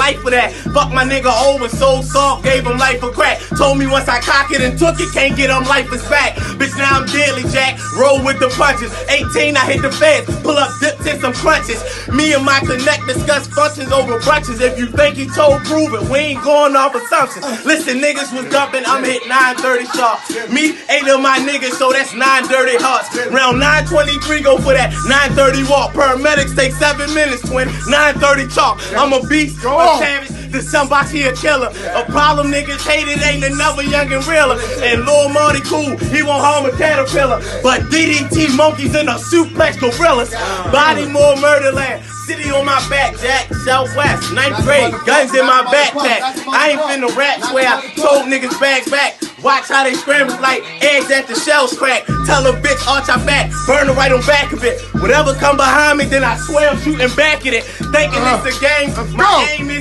life for that. Fuck my nigga over, sold soft, gave him life for crack. Told me once I cock it and took it, can't get him life is back. Bitch, now I'm deadly, Jack. Roll with the punches. 18, I hit the feds. Pull up dips in some crunches. Me and my connect discuss functions over brunches. If you think he told, prove it. We ain't going off assumptions. Listen, niggas was dumping, I'm hit 930 sharp. Me, 8 of my niggas, so that's 9 dirty hearts. Round 923, go for that 930 walk. Paramedics take 7 minutes, twin. 930 chalk. I'm a beast, a savage. To somebody a killer. A problem niggas hate it ain't another young and realer. And Lil Marty cool, he won't harm a caterpillar. But DDT monkeys in a suplex gorillas. Body more murderland. City on my back, Jack. Southwest, 9th grade. Guns in my backpack. I ain't finna rap, swear I told niggas bags back. Watch how they scramble like eggs at the shells crack. Tell a bitch arch our back, burn her right on back of it. Whatever come behind me, then I swear I'm shooting back at it. Thinking it's a game, my aim is